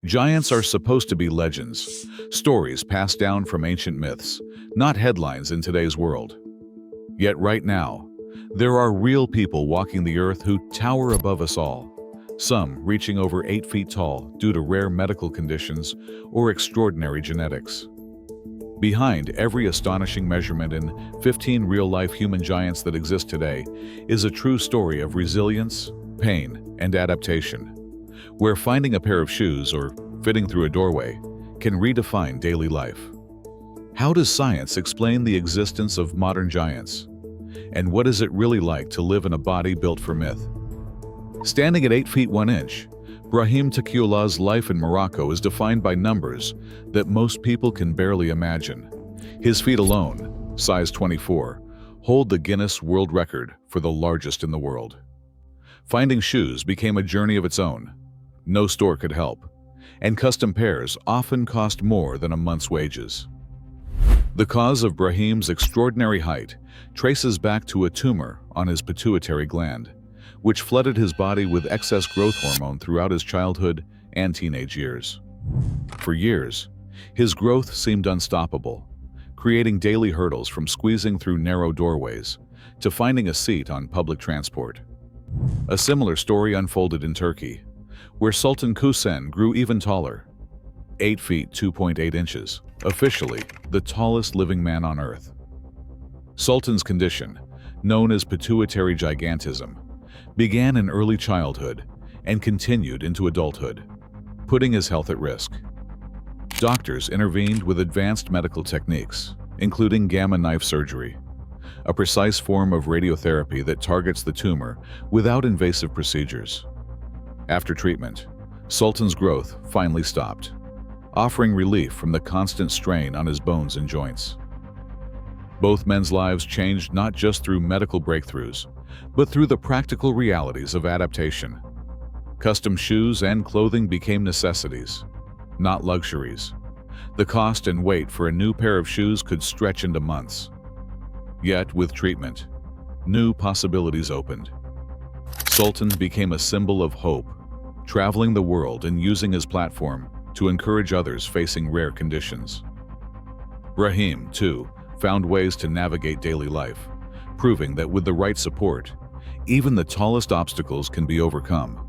Giants are supposed to be legends, stories passed down from ancient myths, not headlines in today's world. Yet right now, there are real people walking the earth who tower above us all, some reaching over 8 feet tall due to rare medical conditions or extraordinary genetics. Behind every astonishing measurement in 15 real-life human giants that exist today is a true story of resilience, pain, and adaptation, where finding a pair of shoes or fitting through a doorway can redefine daily life. How does science explain the existence of modern giants? And what is it really like to live in a body built for myth? Standing at 8 feet 1 inch, Brahim Taqiullah's life in Morocco is defined by numbers that most people can barely imagine. His feet alone, size 24, hold the Guinness World Record for the largest in the world. Finding shoes became a journey of its own. No store could help, and custom pairs often cost more than a month's wages. The cause of Brahim's extraordinary height traces back to a tumor on his pituitary gland, which flooded his body with excess growth hormone throughout his childhood and teenage years. For years, his growth seemed unstoppable, creating daily hurdles from squeezing through narrow doorways to finding a seat on public transport. A similar story unfolded in Turkey, where Sultan Kusen grew even taller, 8 feet 2.8 inches, officially the tallest living man on Earth. Sultan's condition, known as pituitary gigantism, began in early childhood and continued into adulthood, putting his health at risk. Doctors intervened with advanced medical techniques, including gamma knife surgery, a precise form of radiotherapy that targets the tumor without invasive procedures. After treatment, Sultan's growth finally stopped, offering relief from the constant strain on his bones and joints. Both men's lives changed not just through medical breakthroughs, but through the practical realities of adaptation. Custom shoes and clothing became necessities, not luxuries. The cost and wait for a new pair of shoes could stretch into months. Yet, with treatment, new possibilities opened. Sultan became a symbol of hope, traveling the world and using his platform to encourage others facing rare conditions. Brahim, too, found ways to navigate daily life, proving that with the right support, even the tallest obstacles can be overcome.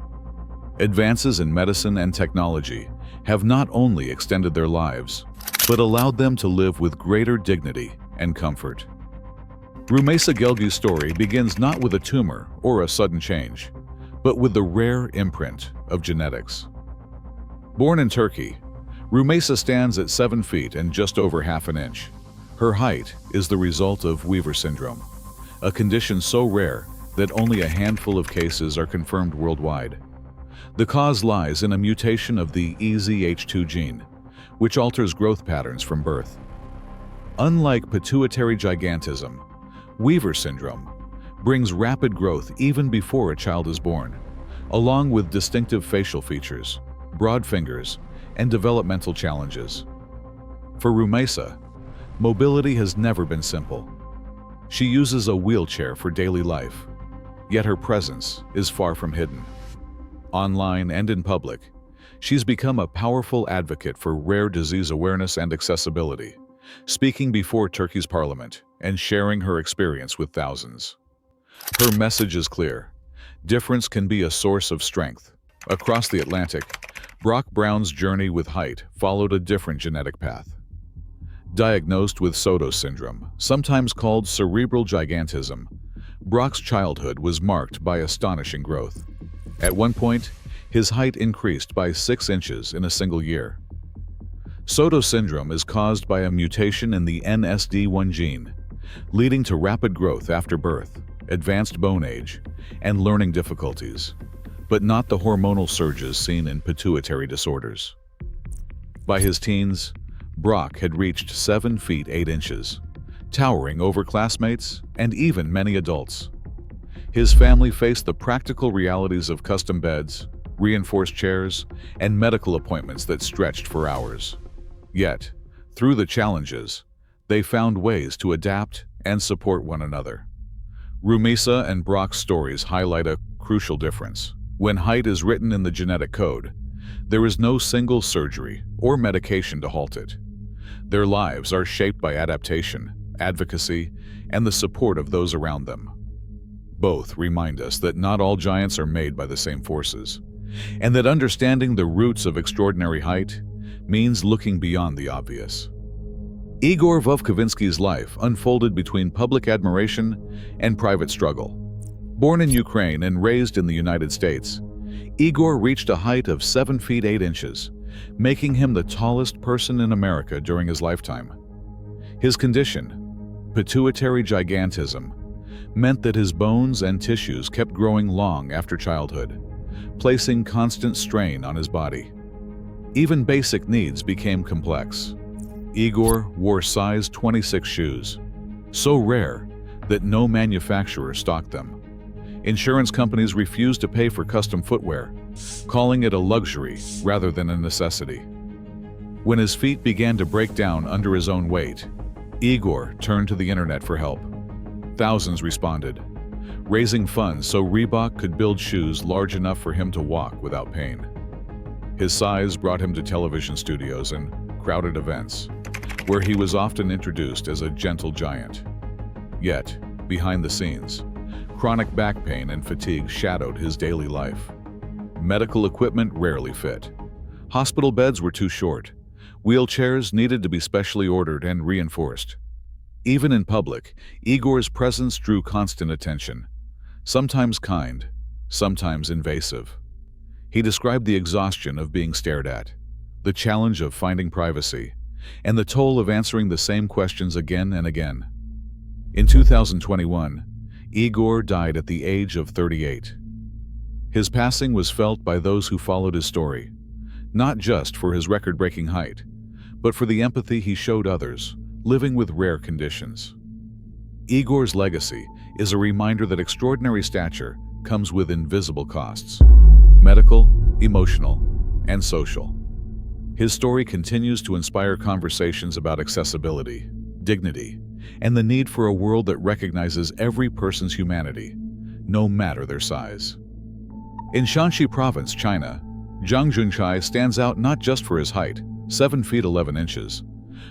Advances in medicine and technology have not only extended their lives, but allowed them to live with greater dignity and comfort. Rumeysa Gelgü's story begins not with a tumor or a sudden change, but with the rare imprint of genetics. Born in Turkey, Rumeysa stands at 7 feet and just over half an inch. Her height is the result of Weaver syndrome, a condition so rare that only a handful of cases are confirmed worldwide. The cause lies in a mutation of the EZH2 gene, which alters growth patterns from birth. Unlike pituitary gigantism, Weaver syndrome brings rapid growth even before a child is born, along with distinctive facial features, broad fingers, and developmental challenges. For Rumeysa, mobility has never been simple. She uses a wheelchair for daily life, yet her presence is far from hidden. Online and in public, she's become a powerful advocate for rare disease awareness and accessibility, speaking before Turkey's parliament and sharing her experience with thousands. Her message is clear: difference can be a source of strength. Across the Atlantic, Brock Brown's journey with height followed a different genetic path. Diagnosed with Sotos syndrome, sometimes called cerebral gigantism, Brock's childhood was marked by astonishing growth. At one point, his height increased by 6 inches in a single year. Sotos syndrome is caused by a mutation in the NSD1 gene, leading to rapid growth after birth, advanced bone age, and learning difficulties, but not the hormonal surges seen in pituitary disorders. By his teens, Brock had reached 7 feet 8 inches, towering over classmates and even many adults. His family faced the practical realities of custom beds, reinforced chairs, and medical appointments that stretched for hours. Yet, through the challenges, they found ways to adapt and support one another. Rumeysa and Brock's stories highlight a crucial difference. When height is written in the genetic code, There is no single surgery or medication to halt it. Their lives are shaped by adaptation, advocacy, and the support of those around them. Both remind us that not all giants are made by the same forces, and that understanding the roots of extraordinary height means looking beyond the obvious. Igor Vovkovinsky's life unfolded between public admiration and private struggle. Born in Ukraine and raised in the United States, Igor reached a height of 7 feet 8 inches, making him the tallest person in America during his lifetime. His condition, pituitary gigantism, meant that his bones and tissues kept growing long after childhood, placing constant strain on his body. Even basic needs became complex. Igor wore size 26 shoes, so rare that no manufacturer stocked them. Insurance companies refused to pay for custom footwear, calling it a luxury rather than a necessity. When his feet began to break down under his own weight, Igor turned to the internet for help. Thousands responded, raising funds so Reebok could build shoes large enough for him to walk without pain. His size brought him to television studios and crowded events, where he was often introduced as a gentle giant. Yet, behind the scenes, chronic back pain and fatigue shadowed his daily life. Medical equipment rarely fit. Hospital beds were too short. Wheelchairs needed to be specially ordered and reinforced. Even in public, Igor's presence drew constant attention, sometimes kind, sometimes invasive. He described the exhaustion of being stared at, the challenge of finding privacy, and the toll of answering the same questions again and again. In 2021, Igor died at the age of 38. His passing was felt by those who followed his story, not just for his record-breaking height, but for the empathy he showed others living with rare conditions. Igor's legacy is a reminder that extraordinary stature comes with invisible costs: medical, emotional, and social. His story continues to inspire conversations about accessibility, dignity, and the need for a world that recognizes every person's humanity, no matter their size. In Shanxi Province, China, Zhang Junchai stands out not just for his height, 7 feet 11 inches,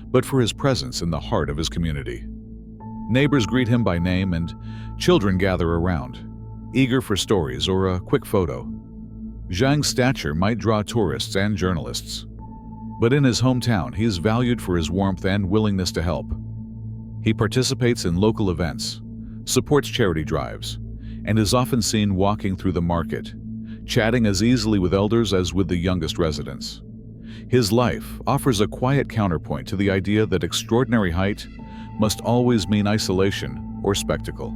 but for his presence in the heart of his community. Neighbors greet him by name and children gather around, eager for stories or a quick photo. Zhang's stature might draw tourists and journalists, but in his hometown, he is valued for his warmth and willingness to help. He participates in local events, supports charity drives, and is often seen walking through the market, chatting as easily with elders as with the youngest residents. His life offers a quiet counterpoint to the idea that extraordinary height must always mean isolation or spectacle.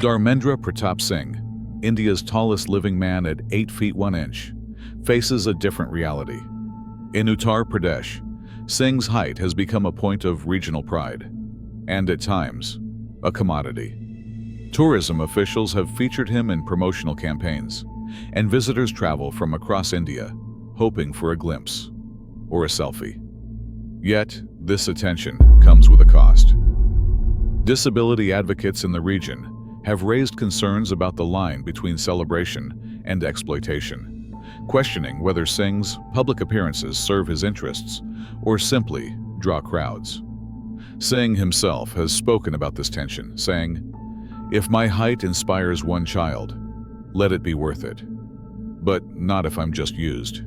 Dharmendra Pratap Singh, India's tallest living man at 8 feet 1 inch, faces a different reality. In Uttar Pradesh, Singh's height has become a point of regional pride, and at times, a commodity. Tourism officials have featured him in promotional campaigns, and visitors travel from across India, hoping for a glimpse or a selfie. Yet, this attention comes with a cost. Disability advocates in the region have raised concerns about the line between celebration and exploitation, questioning whether Singh's public appearances serve his interests or simply draw crowds. Singh himself has spoken about this tension, saying, "If my height inspires one child, let it be worth it. But not if I'm just used."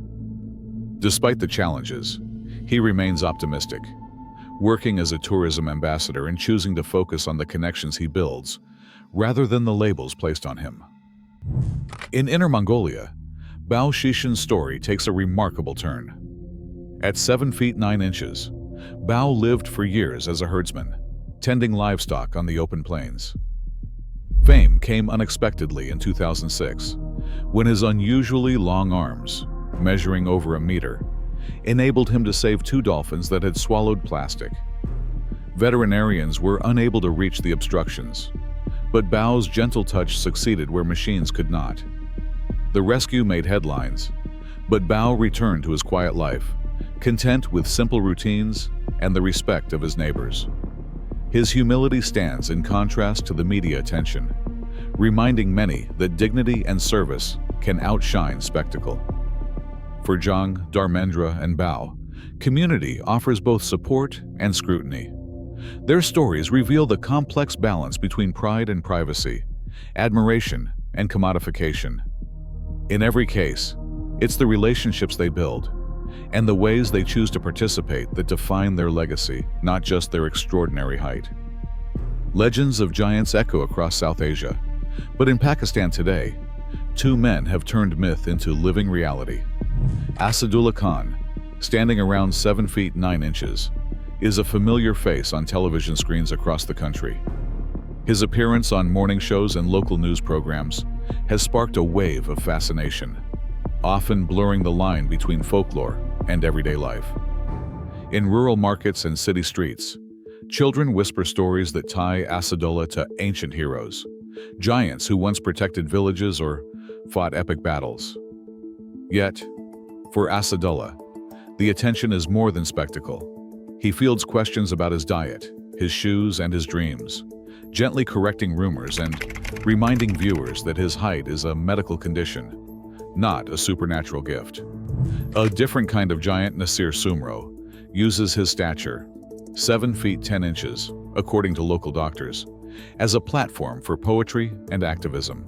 Despite the challenges, he remains optimistic, working as a tourism ambassador and choosing to focus on the connections he builds rather than the labels placed on him. In Inner Mongolia, Bao Shishin's story takes a remarkable turn. At 7 feet 9 inches, Bao lived for years as a herdsman, tending livestock on the open plains. Fame came unexpectedly in 2006, when his unusually long arms, measuring over a meter, enabled him to save 2 dolphins that had swallowed plastic. Veterinarians were unable to reach the obstructions, but Bao's gentle touch succeeded where machines could not. The rescue made headlines, but Bao returned to his quiet life, content with simple routines and the respect of his neighbors. His humility stands in contrast to the media attention, reminding many that dignity and service can outshine spectacle. For Zhang, Dharmendra, and Bao, community offers both support and scrutiny. Their stories reveal the complex balance between pride and privacy, admiration and commodification. In every case, it's the relationships they build and the ways they choose to participate that define their legacy, not just their extraordinary height. Legends of giants echo across South Asia, but in Pakistan today, two men have turned myth into living reality. Asadullah Khan, standing around 7 feet 9 inches, is a familiar face on television screens across the country. His appearance on morning shows and local news programs has sparked a wave of fascination, often blurring the line between folklore and everyday life. In rural markets and city streets, children whisper stories that tie Asadullah to ancient heroes, giants who once protected villages or fought epic battles. Yet, for Asadullah, the attention is more than spectacle. He fields questions about his diet, his shoes, and his dreams, gently correcting rumors and reminding viewers that his height is a medical condition, not a supernatural gift. A different kind of giant, Nasir Sumro, uses his stature, 7 feet 10 inches, according to local doctors, as a platform for poetry and activism.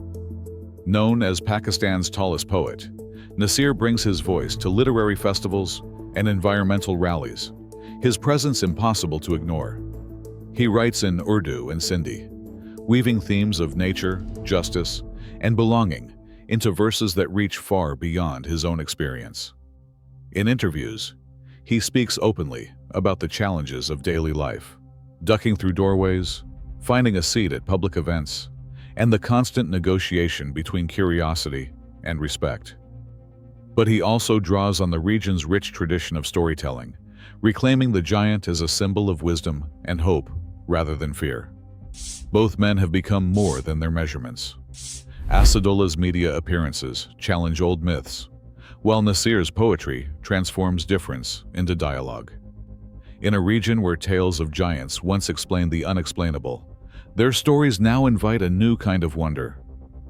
Known as Pakistan's tallest poet, Nasir brings his voice to literary festivals and environmental rallies, his presence impossible to ignore. He writes in Urdu and Sindhi, weaving themes of nature, justice, and belonging into verses that reach far beyond his own experience. In interviews, he speaks openly about the challenges of daily life, ducking through doorways, finding a seat at public events, and the constant negotiation between curiosity and respect. But he also draws on the region's rich tradition of storytelling, reclaiming the giant as a symbol of wisdom and hope rather than fear. Both men have become more than their measurements. Asadullah's media appearances challenge old myths, while Nasir's poetry transforms difference into dialogue. In a region where tales of giants once explained the unexplainable, their stories now invite a new kind of wonder,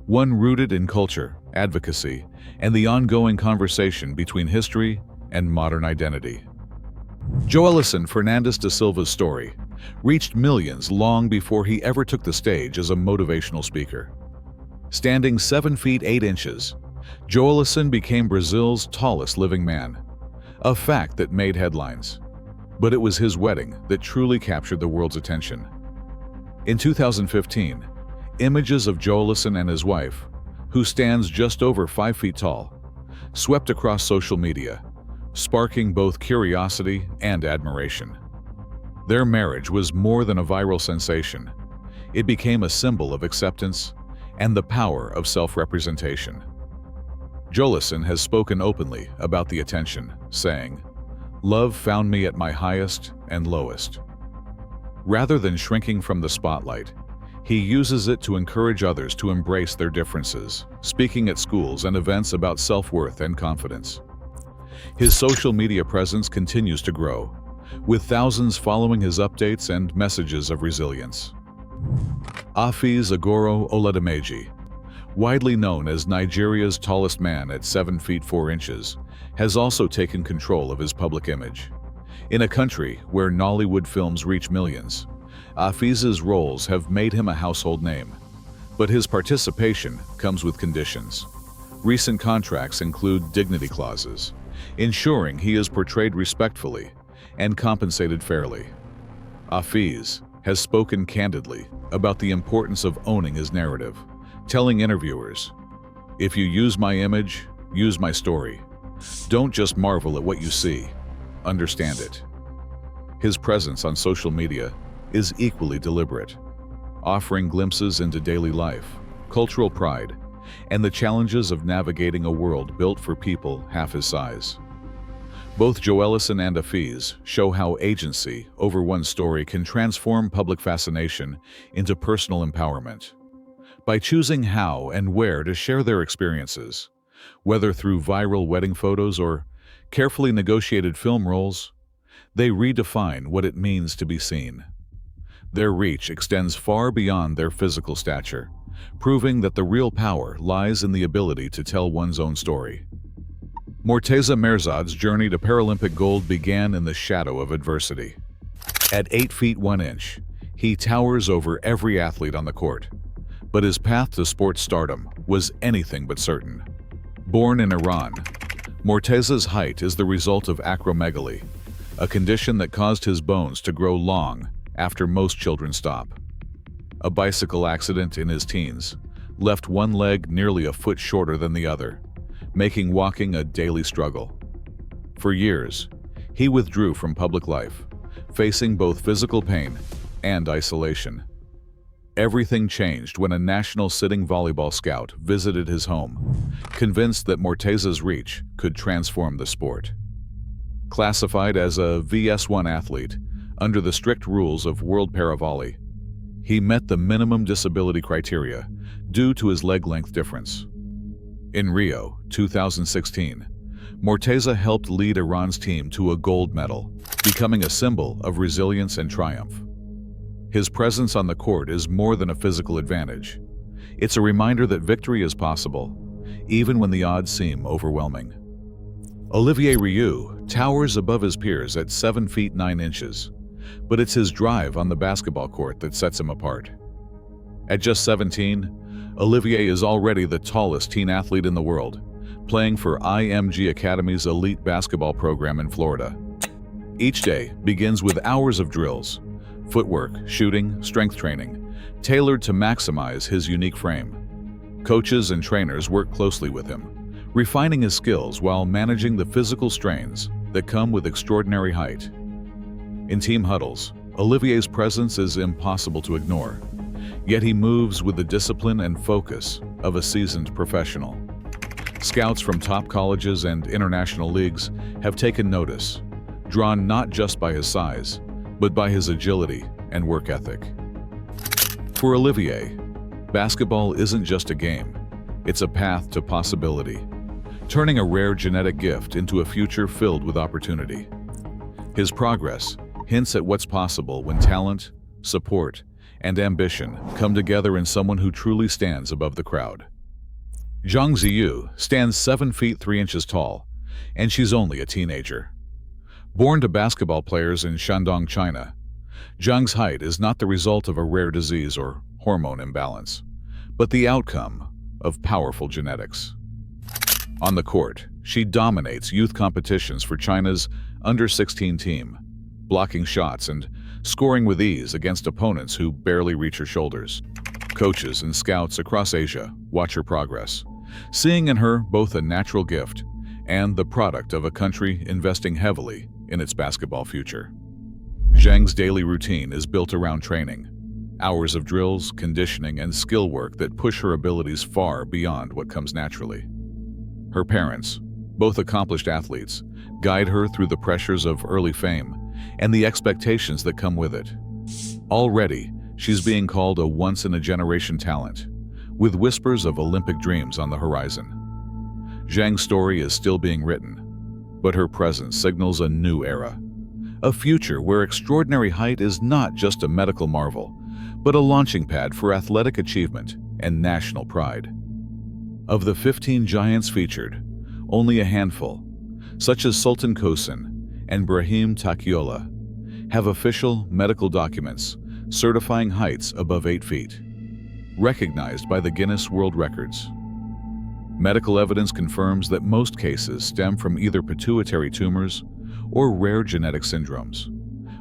one rooted in culture, advocacy, and the ongoing conversation between history and modern identity. Joelison Fernandes da Silva's story reached millions long before he ever took the stage as a motivational speaker. Standing 7 feet 8 inches, Joelison became Brazil's tallest living man, a fact that made headlines. But it was his wedding that truly captured the world's attention. In 2015, images of Joelison and his wife, who stands just over 5 feet tall, swept across social media, sparking both curiosity and admiration. Their marriage was more than a viral sensation. It became a symbol of acceptance and the power of self-representation. Joelison has spoken openly about the attention, saying, "Love found me at my highest and lowest." Rather than shrinking from the spotlight, he uses it to encourage others to embrace their differences, speaking at schools and events about self-worth and confidence. His social media presence continues to grow, with thousands following his updates and messages of resilience. Afeez Agoro Oladimeji, widely known as Nigeria's tallest man at 7 feet 4 inches, has also taken control of his public image. In a country where Nollywood films reach millions, Afeez's roles have made him a household name. But his participation comes with conditions. Recent contracts include dignity clauses, ensuring he is portrayed respectfully and compensated fairly. Afeez has spoken candidly about the importance of owning his narrative, telling interviewers, "If you use my image, use my story. Don't just marvel at what you see, understand it." His presence on social media is equally deliberate, offering glimpses into daily life, cultural pride, and the challenges of navigating a world built for people half his size. Both Joelison and Afeez show how agency over one story can transform public fascination into personal empowerment. By choosing how and where to share their experiences, whether through viral wedding photos or carefully negotiated film roles, they redefine what it means to be seen. Their reach extends far beyond their physical stature, proving that the real power lies in the ability to tell one's own story. Morteza Merzad's journey to Paralympic gold began in the shadow of adversity. At 8 feet 1 inch, he towers over every athlete on the court. But his path to sports stardom was anything but certain. Born in Iran, Morteza's height is the result of acromegaly, a condition that caused his bones to grow long after most children stop. A bicycle accident in his teens left one leg nearly a foot shorter than the other, making walking a daily struggle. For years, he withdrew from public life, facing both physical pain and isolation. Everything changed when a national sitting volleyball scout visited his home, convinced that Morteza's reach could transform the sport. Classified as a VS1 athlete under the strict rules of World Paravolley, he met the minimum disability criteria due to his leg length difference. In Rio 2016, Morteza helped lead Iran's team to a gold medal, becoming a symbol of resilience and triumph. His presence on the court is more than a physical advantage. It's a reminder that victory is possible, even when the odds seem overwhelming. Olivier Rioux towers above his peers at 7 feet 9 inches, but it's his drive on the basketball court that sets him apart. At just 17, Olivier is already the tallest teen athlete in the world, playing for IMG Academy's elite basketball program in Florida. Each day begins with hours of drills, footwork, shooting, strength training, tailored to maximize his unique frame. Coaches and trainers work closely with him, refining his skills while managing the physical strains that come with extraordinary height. In team huddles, Olivier's presence is impossible to ignore, yet he moves with the discipline and focus of a seasoned professional. Scouts from top colleges and international leagues have taken notice, drawn not just by his size, but by his agility and work ethic. For Olivier, basketball isn't just a game, it's a path to possibility, turning a rare genetic gift into a future filled with opportunity. His progress hints at what's possible when talent, support, and ambition come together in someone who truly stands above the crowd. Zhang Ziyu stands 7 feet 3 inches tall, and she's only a teenager. Born to basketball players in Shandong, China, Zhang's height is not the result of a rare disease or hormone imbalance, but the outcome of powerful genetics. On the court, she dominates youth competitions for China's under-16 team, blocking shots and scoring with ease against opponents who barely reach her shoulders. Coaches and scouts across Asia watch her progress, seeing in her both a natural gift and the product of a country investing heavily in its basketball future. Zhang's daily routine is built around training, hours of drills, conditioning, and skill work that push her abilities far beyond what comes naturally. Her parents, both accomplished athletes, guide her through the pressures of early fame and the expectations that come with it. Already, she's being called a once-in-a-generation talent, with whispers of Olympic dreams on the horizon. Zhang's story is still being written, but her presence signals a new era, a future where extraordinary height is not just a medical marvel, but a launching pad for athletic achievement and national pride. Of the 15 giants featured, only a handful, such as Sultan Kosin and Brahim Takiola, have official medical documents certifying heights above 8 feet, recognized by the Guinness World Records. Medical evidence confirms that most cases stem from either pituitary tumors or rare genetic syndromes,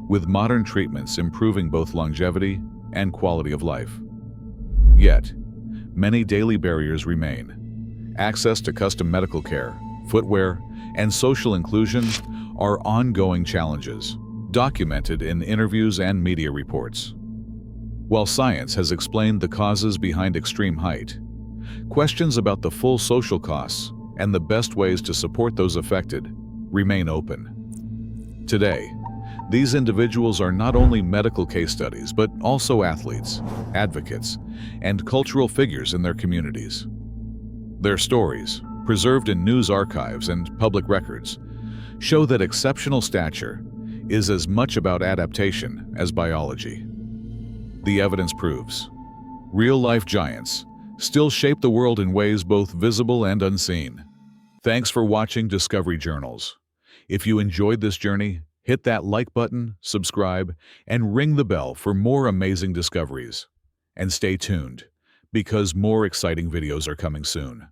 with modern treatments improving both longevity and quality of life. Yet, many daily barriers remain. Access to custom medical care, footwear, and social inclusion are ongoing challenges, documented in interviews and media reports. While science has explained the causes behind extreme height, questions about the full social costs and the best ways to support those affected remain open. Today, these individuals are not only medical case studies, but also athletes, advocates, and cultural figures in their communities. Their stories, preserved in news archives and public records, show that exceptional stature is as much about adaptation as biology. The evidence proves real-life giants still shape the world in ways both visible and unseen. Thanks for watching Discovery Journals. If you enjoyed this journey, hit that like button, subscribe, and ring the bell for more amazing discoveries. And stay tuned, because more exciting videos are coming soon.